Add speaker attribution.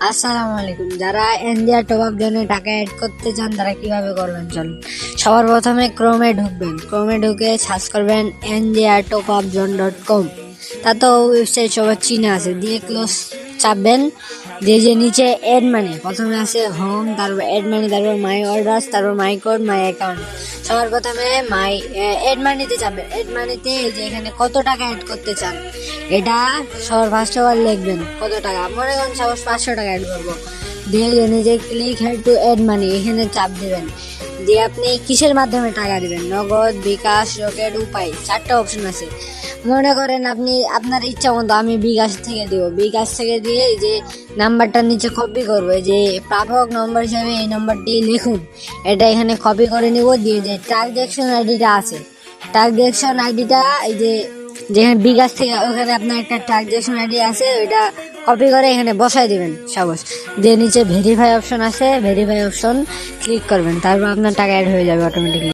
Speaker 1: আসসালামু আলাইকুম। যারা এনজিআর টপ আপ জন্য টাকা অ্যাড করতে চান তারা কিভাবে করবেন চলুন। সবার প্রথমে ক্রোমে ঢুকবেন, ক্রোমে ঢুকে সার্চ করবেন njrtopupzone.com। তা তো ওয়েবসাইট সবার চিনা আছে, দিয়ে ক্লোজ চাপবেন। দিয়ে যে নিচে এড মানি প্রথমে আছে হোম, তারপর এড মানি, তারপর মাই অর্ডার্স, তারপর মাই কোড, মাই অ্যাকাউন্ট। সবার প্রথমে মাই এড মানিতে যাবেন। এড মানিতে যে এখানে কত টাকা অ্যাড করতে চান এটা সবার ফার্স্ট অফ অল লিখবেন। কত টাকা, মনে করেন সাপোজ 500 টাকা অ্যাড করবো। দিয়ে নিজে ক্লিক হেয়ার টু এড মানি এখানে চাপ দিবেন। দিয়ে আপনি কিসের মাধ্যমে টাকা দিবেন, নগদ, বিকাশ, রকেট, উপায়, 4টা অপশন আছে। মনে করেন আপনি আপনার ইচ্ছা মতো, আমি বিকাশ থেকে দিব। বিকাশ থেকে দিয়ে যে নাম্বারটা নিচে কপি করবো, যে প্রাপক নম্বর হিসাবে এই নম্বরটি লিখুন, এটা এখানে কপি করে নিব। দিয়ে যে ট্রানজ্যাকশন আইডিটা আছে, ট্রানজ্যাকশন আইডিটা এই যে যেখানে বিকাশ থেকে ওখানে আপনার একটা ট্রানজ্যাকশন আইডি আছে, ওইটা কপি করে এখানে বসাই দিবেন সাপোজ। দিয়ে নিচে ভেরিফাই অপশন আছে, ভেরিফাই অপশন ক্লিক করবেন, তারপর আপনার টাকা অ্যাড হয়ে যাবে অটোমেটিকলি।